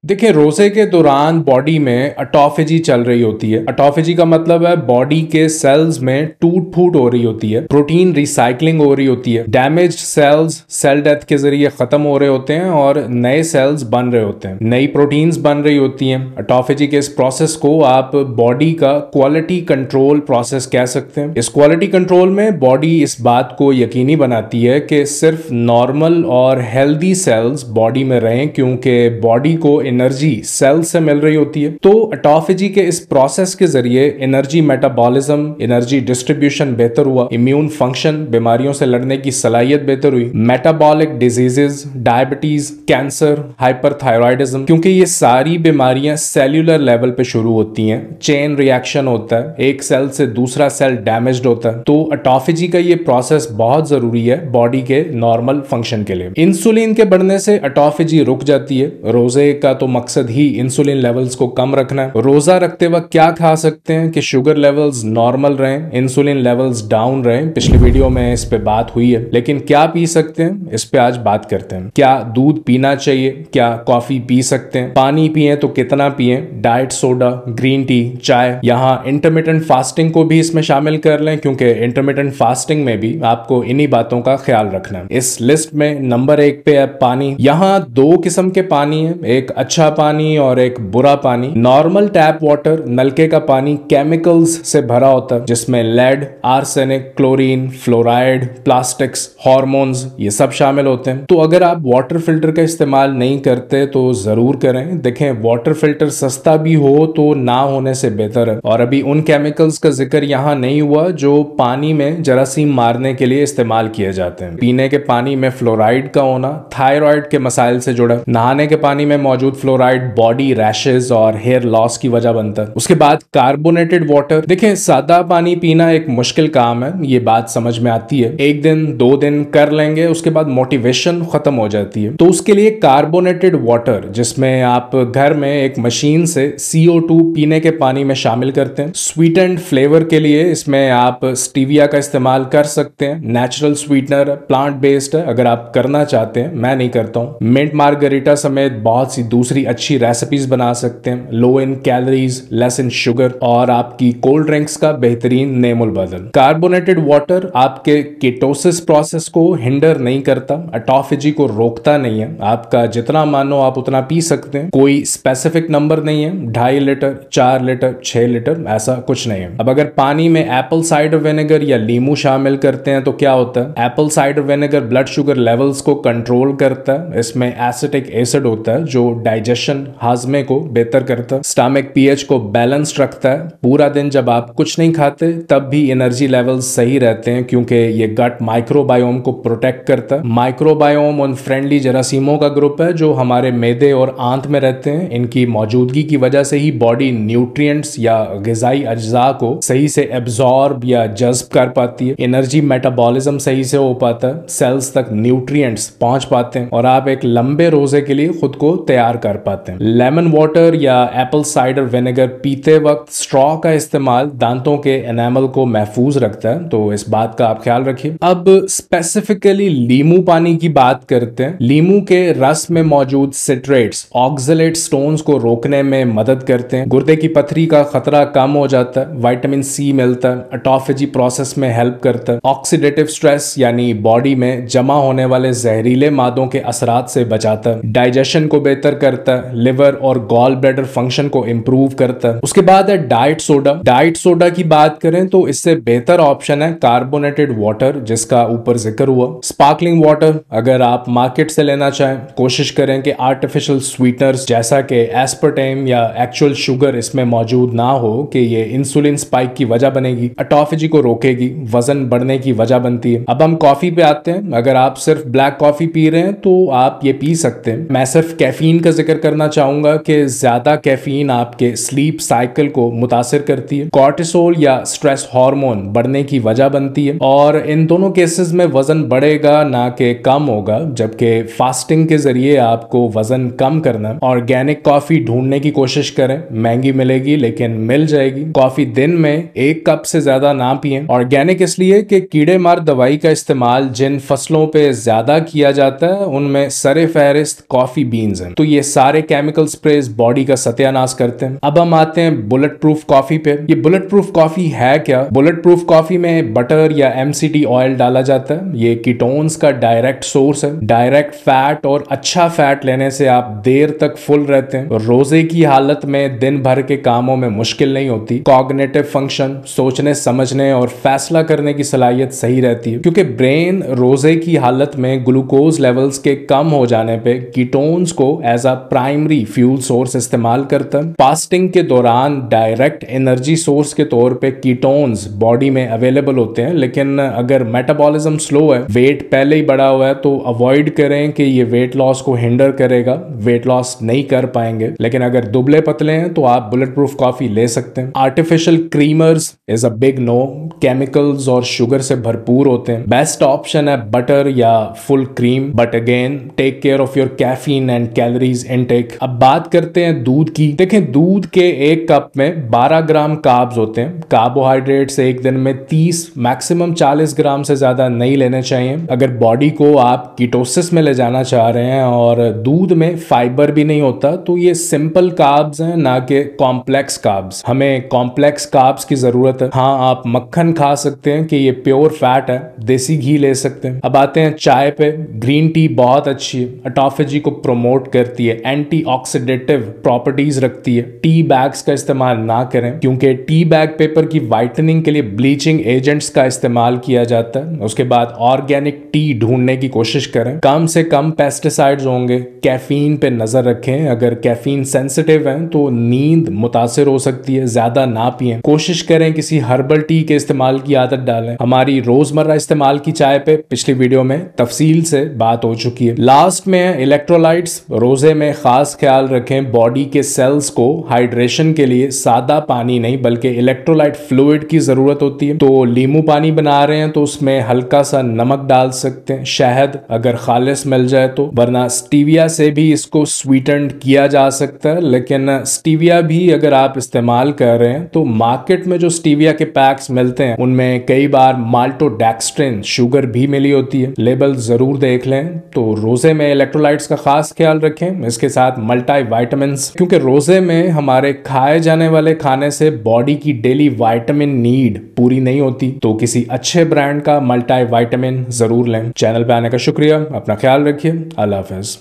देखिए, रोजे के दौरान बॉडी में ऑटोफेजी चल रही होती है। ऑटोफेजी का मतलब है बॉडी के सेल्स में टूट फूट हो रही होती है, प्रोटीन रिसाइकलिंग हो रही होती है, डैमेज्ड सेल्स सेल डेथ के जरिए खत्म हो रहे होते हैं और नए सेल्स बन रहे होते हैं, नई प्रोटीन्स बन रही होती हैं। ऑटोफेजी के इस प्रोसेस को आप बॉडी का क्वालिटी कंट्रोल प्रोसेस कह सकते हैं। इस क्वालिटी कंट्रोल में बॉडी इस बात को यकीनी बनाती है कि सिर्फ नॉर्मल और हेल्दी सेल्स बॉडी में रहें, क्योंकि बॉडी को एनर्जी सेल से मिल रही होती है। तो ऑटोफेजी के इस प्रोसेस के जरिए एनर्जी मेटाबॉलिज्म, एनर्जी डिस्ट्रीब्यूशन बेहतर हुआ, इम्यून फंक्शन, बीमारियों से लड़ने की सलाहियत बेहतर हुई, metabolic diseases, diabetes, cancer, hyperthyroidism, क्योंकि ये सारी बीमारियां सेल्यूलर लेवल पे शुरू होती हैं। चेन रिएक्शन होता है, एक सेल से दूसरा सेल डैमेज्ड होता है। तो ऑटोफेजी का ये प्रोसेस बहुत जरूरी है बॉडी के नॉर्मल फंक्शन के लिए। इंसुलिन के बढ़ने से ऑटोफेजी रुक जाती है। रोजे का तो मकसद ही इंसुलिन लेवल्स को कम रखना है। रोजा रखते वक्त क्या खा सकते हैं कि शुगर लेवल्स नॉर्मल रहें, इंसुलिन लेवल्स डाउन रहें। पिछली वीडियो में इस पे बात हुई है, लेकिन क्या पी सकते हैं इस पे आज बात करते हैं। क्या दूध पीना चाहिए? क्या कॉफी पी सकते हैं? पानी पिए तो कितना पिए? डाइट सोडा, ग्रीन टी, चाय। यहाँ इंटरमिटेंट फास्टिंग को भी इसमें शामिल कर लें, क्योंकि इंटरमिटेंट फास्टिंग में भी आपको इन्हीं बातों का ख्याल रखना है। इस लिस्ट में नंबर 1 पे है पानी। यहाँ 2 किस्म के पानी है, एक अच्छा पानी और एक बुरा पानी। नॉर्मल टैप वाटर, नलके का पानी केमिकल्स से भरा होता है, जिसमें lead, arsenic, chlorine, fluoride, plastics, hormones, ये सब शामिल होते हैं। तो अगर आप वाटर फिल्टर का इस्तेमाल नहीं करते तो जरूर करें। देखें, वाटर फिल्टर सस्ता भी हो तो ना होने से बेहतर है। और अभी उन केमिकल्स का जिक्र यहाँ नहीं हुआ जो पानी में जरासीम मारने के लिए इस्तेमाल किए जाते हैं। पीने के पानी में फ्लोराइड का होना थायराइड के मसाइल से जुड़ा। नहाने के पानी में मौजूद फ्लोराइड बॉडी रैशेज और हेयर लॉस की वजह बनता है। उसके बाद कार्बोनेटेड वाटर। देखें, सादा पानी पीना एक मुश्किल काम है, ये बात समझ में आती है। 1 दिन 2 दिन कर लेंगे, उसके बाद मोटिवेशन खत्म हो जाती है। तो उसके लिए कार्बोनेटेड वाटर, जिसमें आप घर में एक मशीन से CO2 पीने के पानी में शामिल करते हैं। स्वीट एंड फ्लेवर के लिए इसमें आप स्टीविया का इस्तेमाल कर सकते हैं। नेचुरल स्वीटनर, प्लांट बेस्ड है अगर आप करना चाहते हैं, मैं नहीं करता हूं। मिंट मार्गरीटा समेत बहुत सी दूसरी अच्छी रेसिपीज बना सकते हैं। Low in calories, less in sugar, और आपकी कोल्ड ड्रिंक्स का बेहतरीन नेमुल बदल। कार्बोनेटेड वाटर आपके केटोसिस प्रोसेस को हिंडर नहीं करता, ऑटोफेजी को रोकता नहीं है। आपका जितना मानो आप उतना पी सकते हैं, कोई स्पेसिफिक नंबर नहीं है, 2.5 लीटर, 4 लीटर, 6 लीटर, ऐसा कुछ नहीं है। अब अगर पानी में एप्पल साइडर विनेगर या नींबू शामिल करते हैं तो क्या होता है? Apple cider vinegar blood sugar levels को कंट्रोल करता है। इसमें एसिटिक एसिड होता है जो डाइजेशन, हाजमे को बेहतर करता है, स्टमक पीएच को बैलेंस्ड रखता है। पूरा दिन जब आप कुछ नहीं खाते तब भी एनर्जी लेवल्स सही रहते हैं, क्योंकि ये गट माइक्रोबायोम को प्रोटेक्ट करता है। माइक्रोबायोम उन फ्रेंडली जरासीमों का ग्रुप है जो हमारे मैदे और आंत में रहते हैं। इनकी मौजूदगी की वजह से ही बॉडी न्यूट्रिएंट्स या ग़िज़ाई अज्जा को सही से एब्जॉर्ब या जज्ब कर पाती है। एनर्जी मेटाबॉलिज्म सही से हो पाता है, सेल्स तक न्यूट्रिएंट्स पहुंच पाते हैं और आप एक लंबे रोजे के लिए खुद को तैयार कर पाते हैं। लेमन वाटर या एप्पल साइडर विनेगर पीते वक्त स्ट्रॉ का इस्तेमाल दांतों के एनामल को महफूज रखता है, तो इस बात का आप ख्याल रखिए। अब स्पेसिफिकली लीमू पानी की बात करते हैं। लीमू के रस में मौजूद सिट्रेट्स ऑक्सलेट स्टोन्स को रोकने में मदद करते हैं। गुर्दे की पथरी का खतरा कम हो जाता है, विटामिन सी मिलता है, ऑटोफेजी प्रोसेस में हेल्प करता है, ऑक्सीडेटिव स्ट्रेस यानी बॉडी में जमा होने वाले जहरीले मादों के असरात से बचाता है, डाइजेशन को बेहतर करता है, लिवर और गॉल ब्लैडर फंक्शन को इंप्रूव करता है। उसके बाद है डाइट सोडा। डाइट सोडा की बात करें तो इससे बेहतर ऑप्शन है कार्बोनेटेड वाटर, जिसका ऊपर जिक्र हुआ। स्पार्कलिंग वाटर अगर आप मार्केट से लेना चाहें, कोशिश करें कि आर्टिफिशियल स्वीटनर्स जैसा कि एस्पर्टेम या एक्चुअल शुगर इसमें मौजूद ना हो, कि ये इंसुलिन स्पाइक की वजह बनेगी, ऑटोफेजी को रोकेगी, वजन बढ़ने की वजह बनती है। अब हम कॉफी पे आते हैं। अगर आप सिर्फ ब्लैक कॉफी पी रहे हैं तो आप ये पी सकते हैं। मैं सिर्फ कैफीन का जिक्र करना चाहूंगा कि ज्यादा कैफीन आपके स्लीप साइकिल को मुतासिर करती है, कॉर्टिसोल या स्ट्रेस हार्मोन बढ़ने की वजह बनती है, और इन दोनों केसेस में वजन बढ़ेगा ना कि कम होगा। जबकि फास्टिंग के जरिए आपको वजन कम करना। ऑर्गेनिक कॉफी ढूंढने की कोशिश करें, महंगी मिलेगी लेकिन मिल जाएगी। कॉफी दिन में 1 कप से ज्यादा ना पिएं। ऑर्गेनिक इसलिए कि कीड़े मार दवाई का इस्तेमाल जिन फसलों पे ज्यादा किया जाता है उनमें सरे फहरिस्त कॉफी बीन्स हैं, तो ये सारे केमिकल स्प्रेज बॉडी का सत्यानाश करते हैं। अब हम आते हैं बुलेट प्रूफ कॉफी पे। ये बुलेट प्रूफ कॉफी है क्या? बुलेट प्रूफ कॉफी में बटर या MCT ऑयल डाला जाता है। ये कीटोन्स का डायरेक्ट सोर्स है। डायरेक्ट फैट और अच्छा फैट लेने से आप देर तक फुल रहते हैं। रोजे की हालत में दिन भर के कामों में मुश्किल नहीं होती। कॉग्निटिव फंक्शन, सोचने समझने और फैसला करने की सलाहियत सही रहती है, क्योंकि ब्रेन रोजे की हालत में ग्लूकोज लेवल्स के कम हो जाने पे कीटोन्स को as a primary fuel source इस्तेमाल करता है। फास्टिंग के दौरान डायरेक्ट एनर्जी सोर्स के तौर पे कीटोन्स बॉडी में अवेलेबल होते हैं, लेकिन अगर मेटाबॉलिज्म स्लो है, वेट पहले ही बढ़ा हुआ है, तो अवॉइड करें कि ये वेट लॉस को हिंडर करेगा, वेट लॉस नहीं कर पाएंगे। लेकिन अगर दुबले पतले हैं तो आप बुलेट प्रूफ कॉफी ले सकते हैं। Artificial creamers is a big no. Chemicals और शुगर से भरपूर होते हैं। बेस्ट ऑप्शन है बटर या full cream, but again take care of your caffeine and calories intake. अब बात करते हैं दूध की। देखें, दूध के एक कप में 12 ग्राम कार्ब्स होते हैं। कार्बोहाइड्रेट्स एक दिन में 30 मैक्सिमम 40 ग्राम से ज्यादा नहीं लेने चाहिए। अगर बॉडी को आप कीटोसिस में ले जाना चाह रहे हैं और दूध में फाइबर भी नहीं होता, तो ये सिंपल कार्ब्स हैं, ना कि कॉम्प्लेक्स कार्ब्स। हमें कॉम्प्लेक्स कार्ब्स की जरूरत है। हाँ, आप मक्खन खा सकते हैं कि ये प्योर फैट है। देसी घी ले सकते हैं। अब आते हैं चाय पे। ग्रीन टी बहुत अच्छी है, ऑटोफेजी को प्रमोट करती है, एंटीऑक्सीडेटिव प्रॉपर्टीज रखती है। टी बैग्स का इस्तेमाल ना करें, क्योंकि टी बैग पेपर की वाइटनिंग के लिए ब्लीचिंग एजेंट्स का इस्तेमाल किया जाता है। उसके बाद ऑर्गेनिक टी ढूंढने की कोशिश करें। कम से कम पेस्टिसाइड्स होंगे। कैफीन पे नजर रखें। अगर कैफीन सेंसिटिव है तो नींद मुतासिर हो सकती है। ज्यादा ना पिएं। कोशिश करें किसी हर्बल टी के इस्तेमाल की आदत डालें। हमारी रोजमर्रा इस्तेमाल की चाय पे पिछली वीडियो में तफसील से बात हो चुकी है। लास्ट में इलेक्ट्रोलाइट्स। रोजे में खास ख्याल रखें, बॉडी के सेल्स को हाइड्रेशन के लिए सादा पानी नहीं बल्कि इलेक्ट्रोलाइट फ्लूइड की जरूरत होती है। तो लींबू पानी बना रहे हैं तो उसमें हल्का सा नमक डाल सकते हैं, शहद अगर खालिस मिल जाए तो, वरना स्टीविया से भी इसको स्वीटेंड किया जा सकता है। लेकिन स्टीविया भी अगर आप इस्तेमाल कर रहे हैं तो मार्केट में जो स्टीविया के पैक्स मिलते हैं उनमें कई बार माल्टोडेक्स्ट्रिन शुगर भी मिली होती है। लेबल जरूर देख लें। तो रोजे में इलेक्ट्रोलाइट्स का खास ख्याल रखें, इसके साथ मल्टी विटामिन्स, क्योंकि रोजे में हमारे खाए जाने वाले खाने से बॉडी की डेली विटामिन नीड पूरी नहीं होती। तो किसी अच्छे ब्रांड का मल्टी विटामिन जरूर लें। चैनल पे आने का शुक्रिया। अपना ख्याल रखिए। अल्लाह हाफिज।